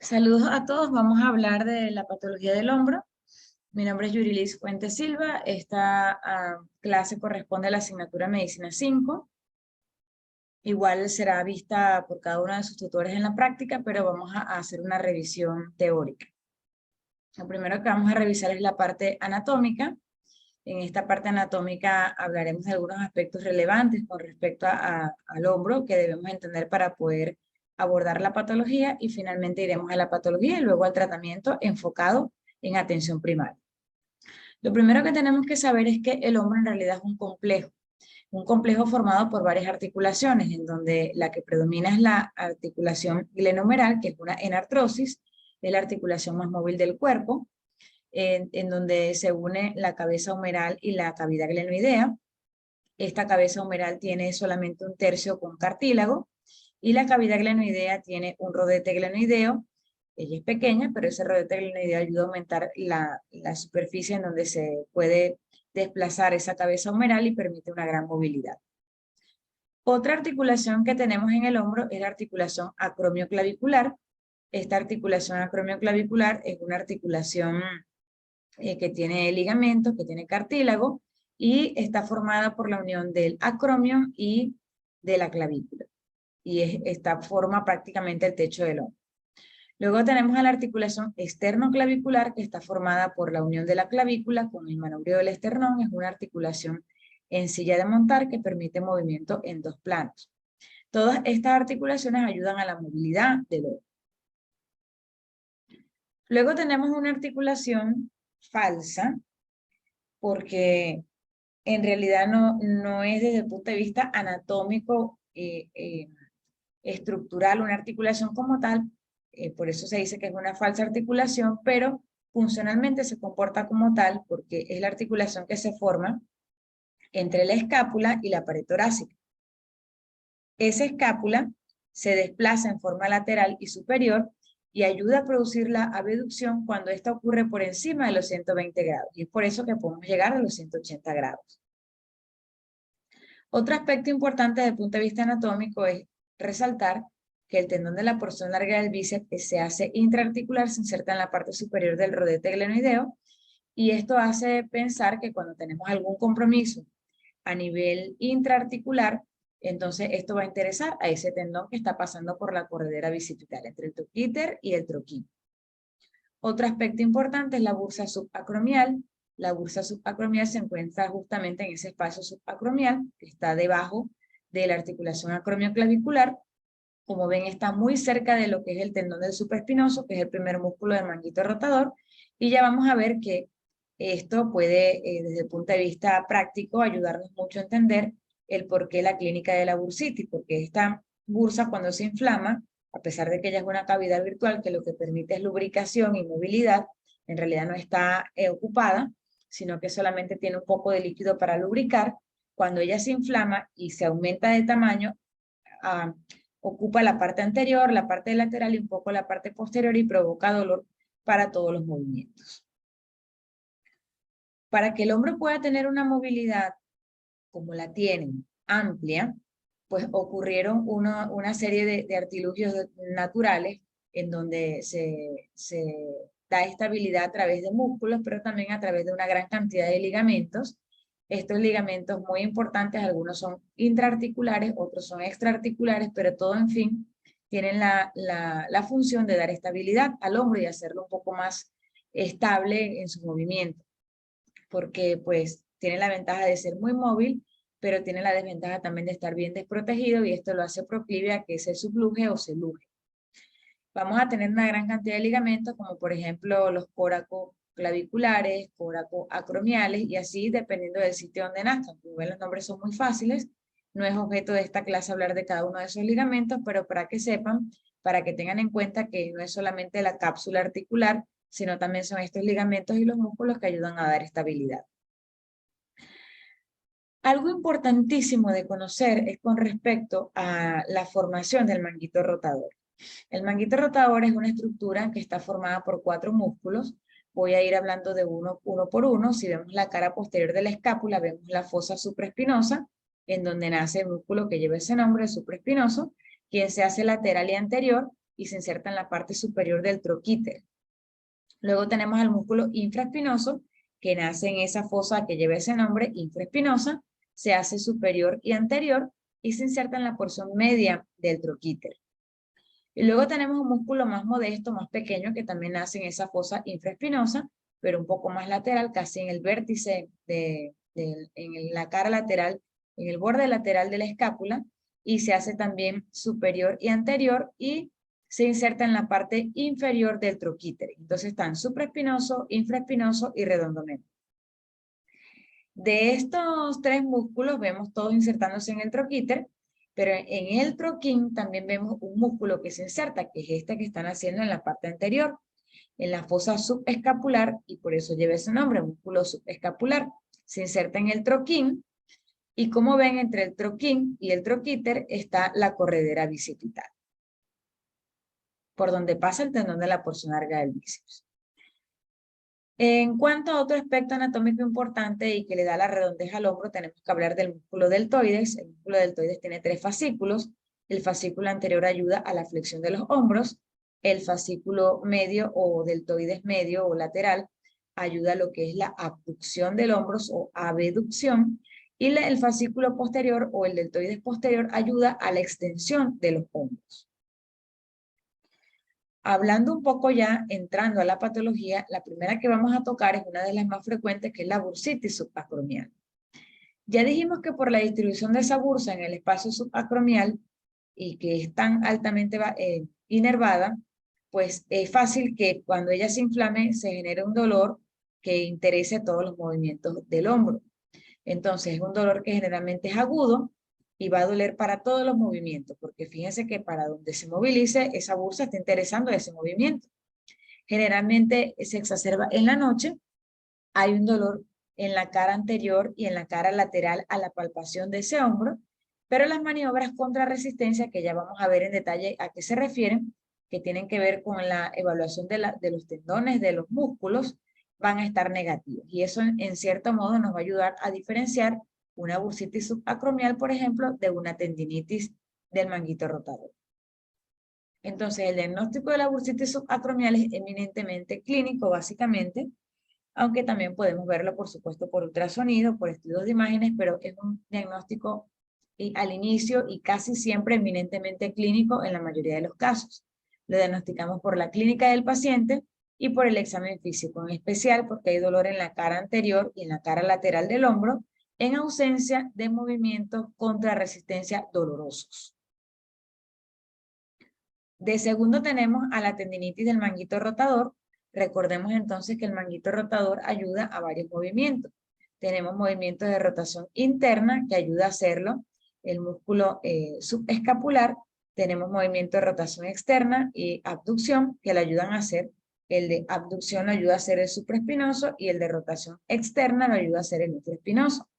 Saludos a todos, vamos a hablar de la patología del hombro. Mi nombre es Yurilis Fuentes Silva, esta clase corresponde a la asignatura Medicina 5. Igual será vista por cada uno de sus tutores en la práctica, pero vamos a hacer una revisión teórica. Lo primero que vamos a revisar es la parte anatómica. En esta parte anatómica hablaremos de algunos aspectos relevantes con respecto al hombro que debemos entender para poder abordar la patología, y finalmente iremos a la patología y luego al tratamiento enfocado en atención primaria. Lo primero que tenemos que saber es que el hombro en realidad es un complejo formado por varias articulaciones, en donde la que predomina es la articulación glenohumeral, que es una enartrosis, es la articulación más móvil del cuerpo, en donde se une la cabeza humeral y la cavidad glenoidea. Esta cabeza humeral tiene solamente un tercio con cartílago y la cavidad glenoidea tiene un rodete glenoideo. Ella es pequeña, pero ese rodete glenoideo ayuda a aumentar la superficie en donde se puede desplazar esa cabeza humeral y permite una gran movilidad. Otra articulación que tenemos en el hombro es la articulación acromioclavicular. Esta articulación acromioclavicular es una articulación que tiene ligamentos, que tiene cartílago, y está formada por la unión del acromio y de la clavícula. Y esta forma prácticamente el techo del hombro. Luego tenemos a la articulación esternoclavicular, que está formada por la unión de la clavícula con el manubrio del esternón. Es una articulación en silla de montar que permite movimiento en dos planos. Todas estas articulaciones ayudan a la movilidad del hombro. Luego tenemos una articulación falsa, porque en realidad no es desde el punto de vista anatómico, estructural, una articulación como tal, por eso se dice que es una falsa articulación, pero funcionalmente se comporta como tal porque es la articulación que se forma entre la escápula y la pared torácica. Esa escápula se desplaza en forma lateral y superior y ayuda a producir la abducción cuando esta ocurre por encima de los 120 grados, y es por eso que podemos llegar a los 180 grados. Otro aspecto importante desde el punto de vista anatómico es resaltar que el tendón de la porción larga del bíceps se hace intraarticular, se inserta en la parte superior del rodete glenoideo, y esto hace pensar que cuando tenemos algún compromiso a nivel intraarticular, entonces esto va a interesar a ese tendón que está pasando por la corredera bicipital entre el troquíter y el troquín. Otro aspecto importante es la bursa subacromial. La bursa subacromial se encuentra justamente en ese espacio subacromial que está debajo de la articulación acromioclavicular. Como ven, está muy cerca de lo que es el tendón del supraespinoso, que es el primer músculo del manguito rotador, y ya vamos a ver que esto puede, desde el punto de vista práctico, ayudarnos mucho a entender el porqué la clínica de la bursitis, porque esta bursa, cuando se inflama, a pesar de que ella es una cavidad virtual que lo que permite es lubricación y movilidad, en realidad no está ocupada, sino que solamente tiene un poco de líquido para lubricar. Cuando ella se inflama y se aumenta de tamaño, ocupa la parte anterior, la parte lateral y un poco la parte posterior, y provoca dolor para todos los movimientos. Para que el hombre pueda tener una movilidad como la tienen, amplia, pues ocurrieron una serie de artilugios naturales en donde se da estabilidad a través de músculos, pero también a través de una gran cantidad de ligamentos. Estos ligamentos muy importantes, algunos son intraarticulares, otros son extraarticulares, pero todo, en fin, tienen la función de dar estabilidad al hombro y hacerlo un poco más estable en su movimiento, porque pues tiene la ventaja de ser muy móvil, pero tiene la desventaja también de estar bien desprotegido, y esto lo hace proclive a que se subluje o se luje. Vamos a tener una gran cantidad de ligamentos, como por ejemplo los coracoclaviculares, coracoacromiales, y así dependiendo del sitio donde nazcan. Como ven, los nombres son muy fáciles. No es objeto de esta clase hablar de cada uno de esos ligamentos, pero para que sepan, para que tengan en cuenta que no es solamente la cápsula articular, sino también son estos ligamentos y los músculos que ayudan a dar estabilidad. Algo importantísimo de conocer es con respecto a la formación del manguito rotador. El manguito rotador es una estructura que está formada por 4 músculos. Voy a ir hablando de uno por uno. Si vemos la cara posterior de la escápula, vemos la fosa supraespinosa, en donde nace el músculo que lleva ese nombre, el supraespinoso, quien se hace lateral y anterior y se inserta en la parte superior del troquíter. Luego tenemos al músculo infraespinoso, que nace en esa fosa que lleva ese nombre, infraespinosa, se hace superior y anterior y se inserta en la porción media del troquíter. Y luego tenemos un músculo más modesto, más pequeño, que también nace en esa fosa infraespinosa, pero un poco más lateral, casi en el vértice, en la cara lateral, en el borde lateral de la escápula, y se hace también superior y anterior, y se inserta en la parte inferior del troquíter. Entonces están supraespinoso, infraespinoso y redondo medio. De estos tres músculos vemos todos insertándose en el troquíter, pero en el troquín también vemos un músculo que se inserta, que es este que están haciendo en la parte anterior, en la fosa subescapular, y por eso lleva ese nombre, músculo subescapular. Se inserta en el troquín, y como ven, entre el troquín y el troquíter está la corredera bicipital, por donde pasa el tendón de la porción larga del bíceps. En cuanto a otro aspecto anatómico importante y que le da la redondez al hombro, tenemos que hablar del músculo deltoides. El músculo deltoides tiene tres fascículos. El fascículo anterior ayuda a la flexión de los hombros. El fascículo medio o deltoides medio o lateral ayuda a lo que es la abducción del hombro o abducción. Y el fascículo posterior o el deltoides posterior ayuda a la extensión de los hombros. Hablando un poco ya, entrando a la patología, la primera que vamos a tocar es una de las más frecuentes, que es la bursitis subacromial. Ya dijimos que por la distribución de esa bursa en el espacio subacromial y que es tan altamente inervada, pues es fácil que cuando ella se inflame se genere un dolor que interese todos los movimientos del hombro. Entonces es un dolor que generalmente es agudo y va a doler para todos los movimientos, porque fíjense que para donde se movilice, esa bursa está interesando ese movimiento. Generalmente se exacerba en la noche, hay un dolor en la cara anterior y en la cara lateral a la palpación de ese hombro, pero las maniobras contra resistencia, que ya vamos a ver en detalle a qué se refieren, que tienen que ver con la evaluación de los tendones, de los músculos, van a estar negativos. Y eso en cierto modo nos va a ayudar a diferenciar una bursitis subacromial, por ejemplo, de una tendinitis del manguito rotador. Entonces, el diagnóstico de la bursitis subacromial es eminentemente clínico, básicamente, aunque también podemos verlo, por supuesto, por ultrasonido, por estudios de imágenes, pero es un diagnóstico al inicio y casi siempre eminentemente clínico en la mayoría de los casos. Lo diagnosticamos por la clínica del paciente y por el examen físico, en especial porque hay dolor en la cara anterior y en la cara lateral del hombro, en ausencia de movimientos contra resistencia dolorosos. De segundo tenemos a la tendinitis del manguito rotador. Recordemos entonces que el manguito rotador ayuda a varios movimientos. Tenemos movimientos de rotación interna que ayuda a hacerlo, el músculo subescapular. Tenemos movimiento de rotación externa y abducción que le ayudan a hacer. El de abducción lo ayuda a hacer el supraespinoso y el de rotación externa lo ayuda a hacer el infraespinoso.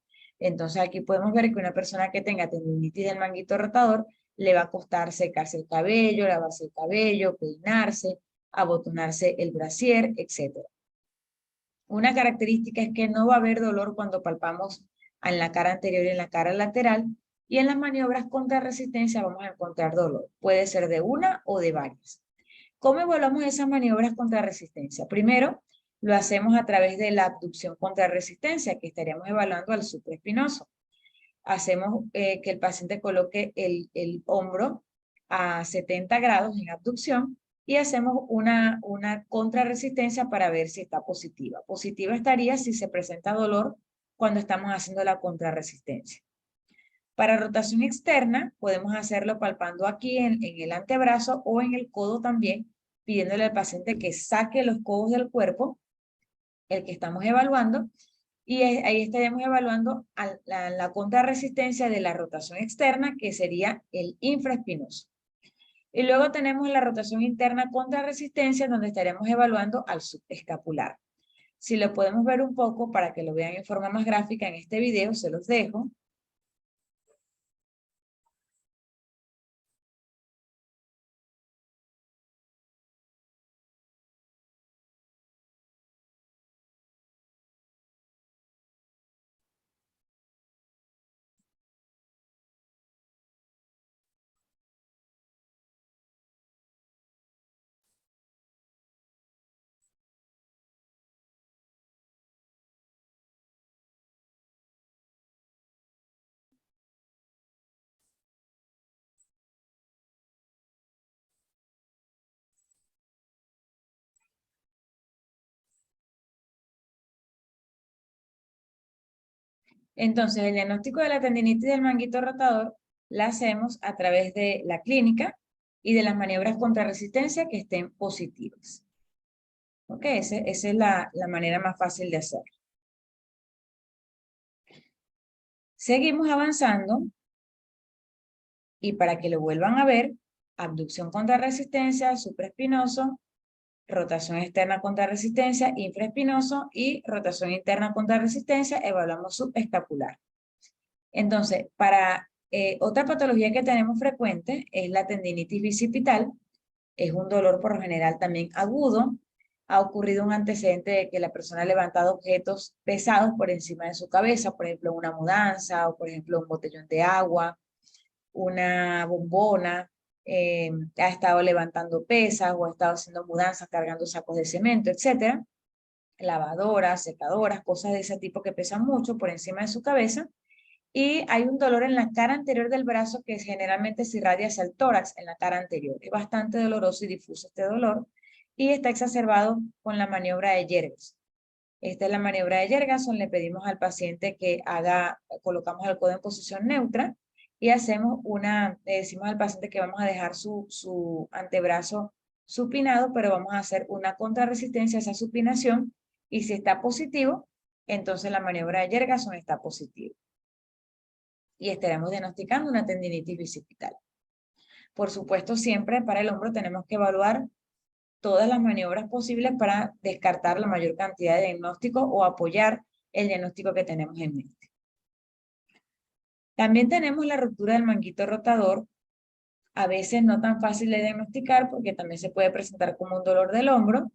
Entonces aquí podemos ver que una persona que tenga tendinitis del manguito rotador le va a costar secarse el cabello, lavarse el cabello, peinarse, abotonarse el brasier, etc. Una característica es que no va a haber dolor cuando palpamos en la cara anterior y en la cara lateral, y en las maniobras contra resistencia vamos a encontrar dolor. Puede ser de una o de varias. ¿Cómo evaluamos esas maniobras contra resistencia? Primero, lo hacemos a través de la abducción contra resistencia, que estaríamos evaluando al supraespinoso. Hacemos que el paciente coloque el hombro a 70 grados en abducción y hacemos una contrarresistencia para ver si está positiva. Positiva estaría si se presenta dolor cuando estamos haciendo la contrarresistencia. Para rotación externa, podemos hacerlo palpando aquí en el antebrazo o en el codo también, pidiéndole al paciente que saque los codos del cuerpo, el que estamos evaluando, y ahí estaremos evaluando la contrarresistencia de la rotación externa, que sería el infraespinoso. Y luego tenemos la rotación interna contrarresistencia, donde estaremos evaluando al subescapular. Si lo podemos ver un poco para que lo vean en forma más gráfica en este video, se los dejo. Entonces, el diagnóstico de la tendinitis del manguito rotador la hacemos a través de la clínica y de las maniobras contra resistencia que estén positivas. ¿Ok? Esa es la manera más fácil de hacerlo. Seguimos avanzando y para que lo vuelvan a ver, abducción contra resistencia, supraespinoso, rotación externa contra resistencia, infraespinoso y rotación interna contra resistencia, evaluamos subescapular. Entonces, para otra patología que tenemos frecuente es la tendinitis bicipital. Es un dolor por lo general también agudo. Ha ocurrido un antecedente de que la persona ha levantado objetos pesados por encima de su cabeza, por ejemplo, una mudanza o por ejemplo un botellón de agua, una bombona, ha estado levantando pesas o ha estado haciendo mudanzas, cargando sacos de cemento, etcétera. Lavadoras, secadoras, cosas de ese tipo que pesan mucho por encima de su cabeza. Y hay un dolor en la cara anterior del brazo que generalmente se irradia hacia el tórax, en la cara anterior. Es bastante doloroso y difuso este dolor y está exacerbado con la maniobra de Yergas. Esta es la maniobra de Jergenson. Le pedimos al paciente que colocamos el codo en posición neutra y le decimos al paciente que vamos a dejar su antebrazo supinado, pero vamos a hacer una contrarresistencia a esa supinación y si está positivo, entonces la maniobra de Jergenson está positiva y estaremos diagnosticando una tendinitis bicipital. Por supuesto, siempre para el hombro tenemos que evaluar todas las maniobras posibles para descartar la mayor cantidad de diagnósticos o apoyar el diagnóstico que tenemos en mente. También tenemos la ruptura del manguito rotador, a veces no tan fácil de diagnosticar porque también se puede presentar como un dolor del hombro,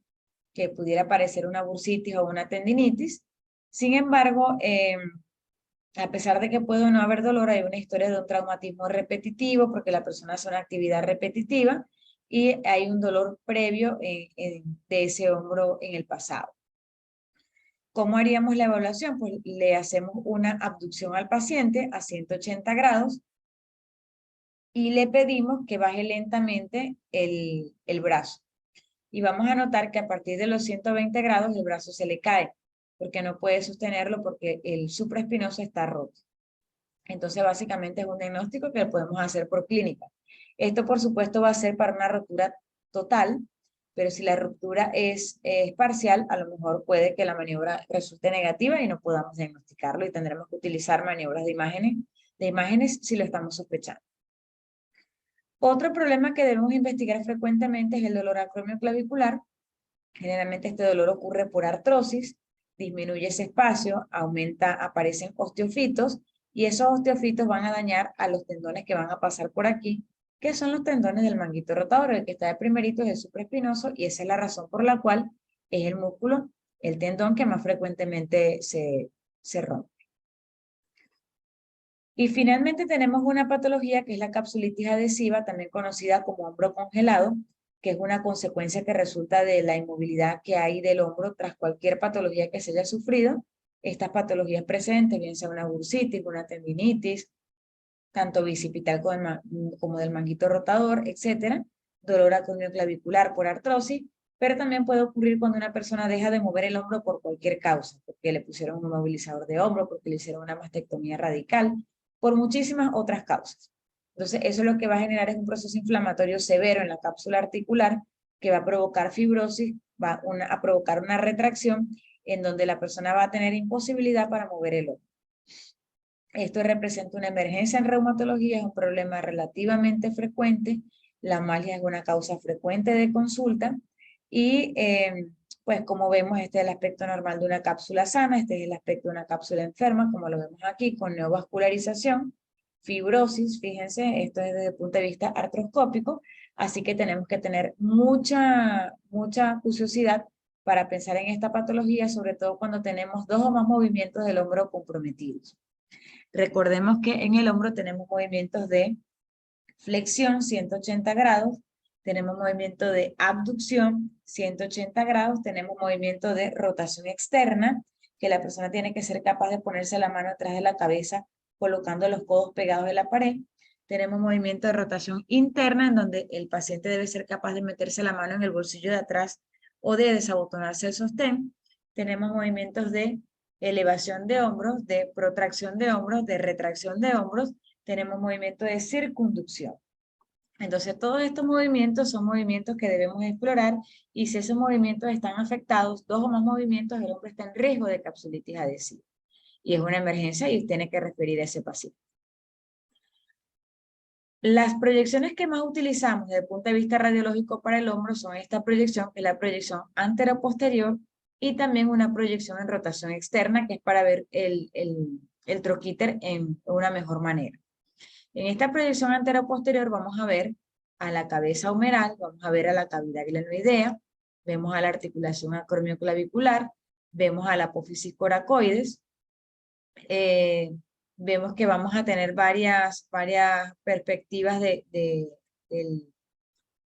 que pudiera parecer una bursitis o una tendinitis. Sin embargo, a pesar de que puede no haber dolor, hay una historia de un traumatismo repetitivo porque la persona hace una actividad repetitiva y hay un dolor previo de ese hombro en el pasado. ¿Cómo haríamos la evaluación? Pues le hacemos una abducción al paciente a 180 grados y le pedimos que baje lentamente el brazo. Y vamos a notar que a partir de los 120 grados el brazo se le cae, porque no puede sostenerlo porque el supraespinoso está roto. Entonces, básicamente es un diagnóstico que podemos hacer por clínica. Esto, por supuesto, va a ser para una rotura total, pero si la ruptura es parcial, a lo mejor puede que la maniobra resulte negativa y no podamos diagnosticarlo y tendremos que utilizar maniobras de imágenes si lo estamos sospechando. Otro problema que debemos investigar frecuentemente es el dolor acromioclavicular. Generalmente este dolor ocurre por artrosis, disminuye ese espacio, aparecen osteofitos y esos osteofitos van a dañar a los tendones que van a pasar por aquí, que son los tendones del manguito rotador. El que está de primerito es el supraespinoso y esa es la razón por la cual es el músculo, el tendón que más frecuentemente se rompe. Y finalmente tenemos una patología que es la capsulitis adhesiva, también conocida como hombro congelado, que es una consecuencia que resulta de la inmovilidad que hay del hombro tras cualquier patología que se haya sufrido. Estas patologías presentes, bien sea una bursitis, una tendinitis, tanto bicipital como del manguito rotador, etcétera, dolor acromioclavicular por artrosis, pero también puede ocurrir cuando una persona deja de mover el hombro por cualquier causa, porque le pusieron un movilizador de hombro, porque le hicieron una mastectomía radical, por muchísimas otras causas. Entonces, eso lo que va a generar es un proceso inflamatorio severo en la cápsula articular que va a provocar fibrosis, va a provocar una retracción en donde la persona va a tener imposibilidad para mover el hombro. Esto representa una emergencia en reumatología, es un problema relativamente frecuente. La mialgia es una causa frecuente de consulta y pues como vemos, este es el aspecto normal de una cápsula sana, este es el aspecto de una cápsula enferma, como lo vemos aquí, con neovascularización, fibrosis, fíjense, esto es desde el punto de vista artroscópico, así que tenemos que tener mucha curiosidad para pensar en esta patología, sobre todo cuando tenemos 2 o más movimientos del hombro comprometidos. Recordemos que en el hombro tenemos movimientos de flexión, 180 grados, tenemos movimiento de abducción, 180 grados, tenemos movimiento de rotación externa, que la persona tiene que ser capaz de ponerse la mano atrás de la cabeza, colocando los codos pegados de la pared. Tenemos movimiento de rotación interna, en donde el paciente debe ser capaz de meterse la mano en el bolsillo de atrás o de desabotonarse el sostén. Tenemos movimientos de elevación de hombros, de protracción de hombros, de retracción de hombros, tenemos movimiento de circunducción. Entonces, todos estos movimientos son movimientos que debemos explorar y si esos movimientos están afectados, 2 o más movimientos, el hombre está en riesgo de capsulitis adhesiva. Y es una emergencia y tiene que referir a ese paciente. Las proyecciones que más utilizamos desde el punto de vista radiológico para el hombro son esta proyección, que es la proyección anteroposterior, y también una proyección en rotación externa, que es para ver el troquíter en una mejor manera. En esta proyección anteroposterior vamos a ver a la cabeza humeral, vamos a ver a la cavidad glenoidea, vemos a la articulación acromioclavicular, vemos a la apófisis coracoides, vemos que vamos a tener varias perspectivas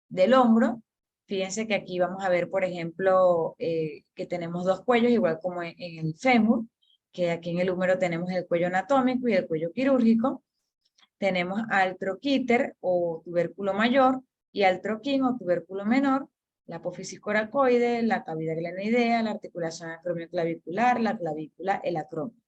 del hombro. Fíjense que aquí vamos a ver, por ejemplo, que tenemos 2 cuellos, igual como en el fémur, que aquí en el húmero tenemos el cuello anatómico y el cuello quirúrgico. Tenemos al troquíter o tubérculo mayor y al troquín o tubérculo menor, la apófisis coracoide, la cavidad glenoidea, la articulación acromioclavicular, la clavícula, el acromio.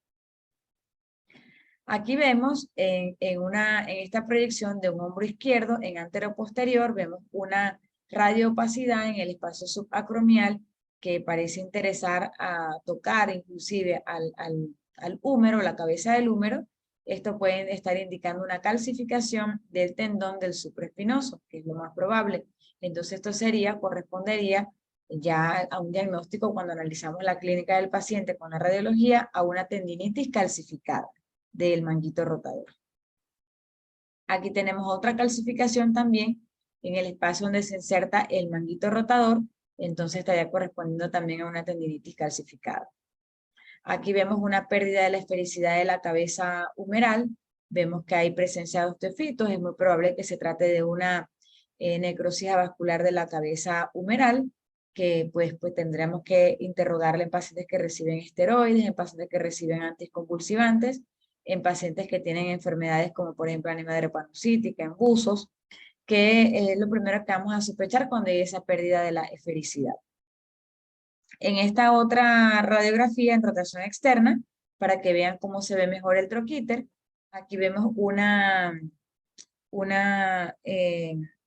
Aquí vemos en esta proyección de un hombro izquierdo en anteroposterior, vemos una radioopacidad en el espacio subacromial que parece interesar a tocar inclusive al húmero, la cabeza del húmero. Esto puede estar indicando una calcificación del tendón del supraespinoso, que es lo más probable. Entonces esto correspondería ya a un diagnóstico cuando analizamos la clínica del paciente con la radiología a una tendinitis calcificada del manguito rotador. Aquí tenemos otra calcificación también en el espacio donde se inserta el manguito rotador, entonces estaría correspondiendo también a una tendinitis calcificada. Aquí vemos una pérdida de la esfericidad de la cabeza humeral, vemos que hay presencia de osteofitos, es muy probable que se trate de una necrosis avascular de la cabeza humeral, que pues tendremos que interrogarle en pacientes que reciben esteroides, en pacientes que reciben anticonvulsivantes, en pacientes que tienen enfermedades como por ejemplo anemia drepanocítica, en buzos, que es lo primero que vamos a sospechar cuando hay esa pérdida de la esfericidad. En esta otra radiografía en rotación externa, para que vean cómo se ve mejor el troquíter, aquí vemos una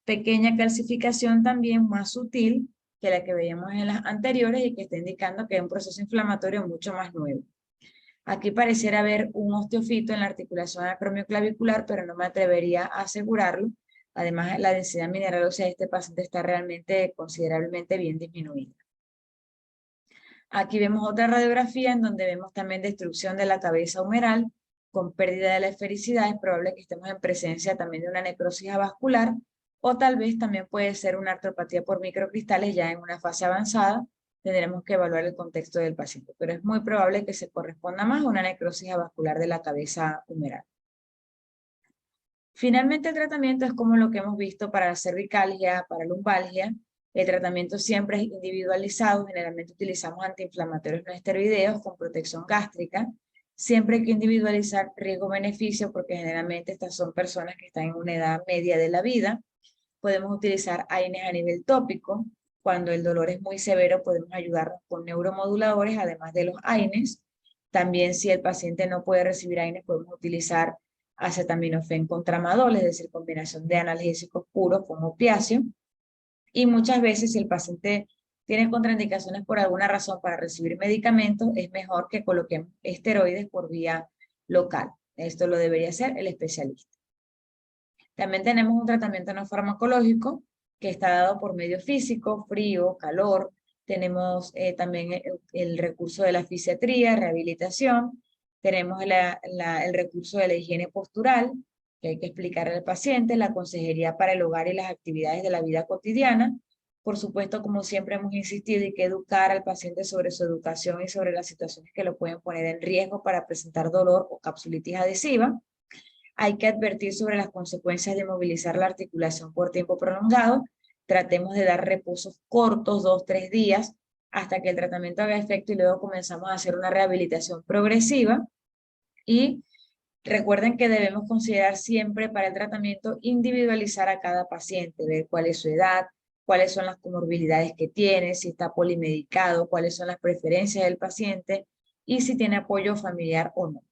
pequeña calcificación también más sutil que la que veíamos en las anteriores y que está indicando que hay un proceso inflamatorio mucho más nuevo. Aquí pareciera haber un osteofito en la articulación acromioclavicular, pero no me atrevería a asegurarlo. Además, la densidad mineral ósea de este paciente está realmente considerablemente bien disminuida. Aquí vemos otra radiografía en donde vemos también destrucción de la cabeza humeral con pérdida de la esfericidad. Es probable que estemos en presencia también de una necrosis avascular o tal vez también puede ser una artropatía por microcristales ya en una fase avanzada. Tendremos que evaluar el contexto del paciente, pero es muy probable que se corresponda más a una necrosis avascular de la cabeza humeral. Finalmente, el tratamiento es como lo que hemos visto para la cervicalgia, para lumbalgia. El tratamiento siempre es individualizado, generalmente utilizamos antiinflamatorios no esteroideos con protección gástrica. Siempre hay que individualizar riesgo-beneficio porque generalmente estas son personas que están en una edad media de la vida. Podemos utilizar AINES a nivel tópico. Cuando el dolor es muy severo podemos ayudarnos con neuromoduladores además de los AINES. También si el paciente no puede recibir AINES podemos utilizar acetaminofén con tramadol, es decir, combinación de analgésicos puros con opiáceo. Y muchas veces si el paciente tiene contraindicaciones por alguna razón para recibir medicamentos, es mejor que coloquemos esteroides por vía local. Esto lo debería hacer el especialista. También tenemos un tratamiento no farmacológico que está dado por medio físico, frío, calor. Tenemos también el recurso de la fisiatría, rehabilitación. Tenemos el recurso de la higiene postural, que hay que explicar al paciente, la consejería para el hogar y las actividades de la vida cotidiana. Por supuesto, como siempre hemos insistido, hay que educar al paciente sobre su educación y sobre las situaciones que lo pueden poner en riesgo para presentar dolor o capsulitis adhesiva. Hay que advertir sobre las consecuencias de movilizar la articulación por tiempo prolongado. Tratemos de dar reposos cortos, 2-3 días, hasta que el tratamiento haga efecto y luego comenzamos a hacer una rehabilitación progresiva. Y recuerden que debemos considerar siempre para el tratamiento individualizar a cada paciente, ver cuál es su edad, cuáles son las comorbilidades que tiene, si está polimedicado, cuáles son las preferencias del paciente, y si tiene apoyo familiar o no.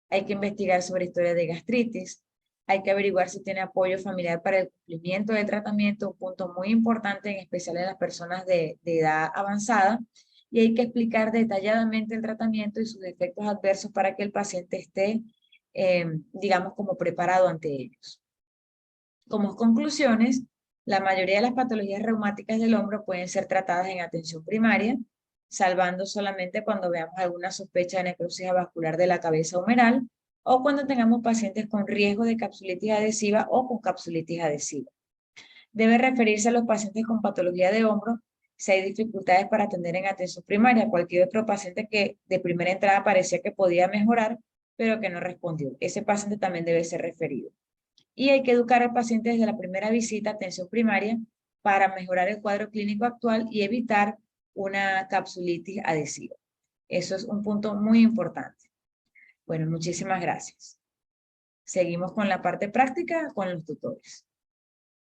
Hay que investigar sobre historia de gastritis, hay que averiguar si tiene apoyo familiar para el cumplimiento del tratamiento, un punto muy importante, en especial en las personas de edad avanzada, y hay que explicar detalladamente el tratamiento y sus efectos adversos para que el paciente esté, digamos, como preparado ante ellos. Como conclusiones, la mayoría de las patologías reumáticas del hombro pueden ser tratadas en atención primaria, salvando solamente cuando veamos alguna sospecha de necrosis vascular de la cabeza humeral o cuando tengamos pacientes con riesgo de capsulitis adhesiva o con capsulitis adhesiva. Debe referirse a los pacientes con patología de hombro si hay dificultades para atender en atención primaria. Cualquier otro paciente que de primera entrada parecía que podía mejorar, pero que no respondió. Ese paciente también debe ser referido. Y hay que educar al paciente desde la primera visita a atención primaria para mejorar el cuadro clínico actual y evitar una capsulitis adhesiva. Eso es un punto muy importante. Bueno, muchísimas gracias. Seguimos con la parte práctica con los tutores.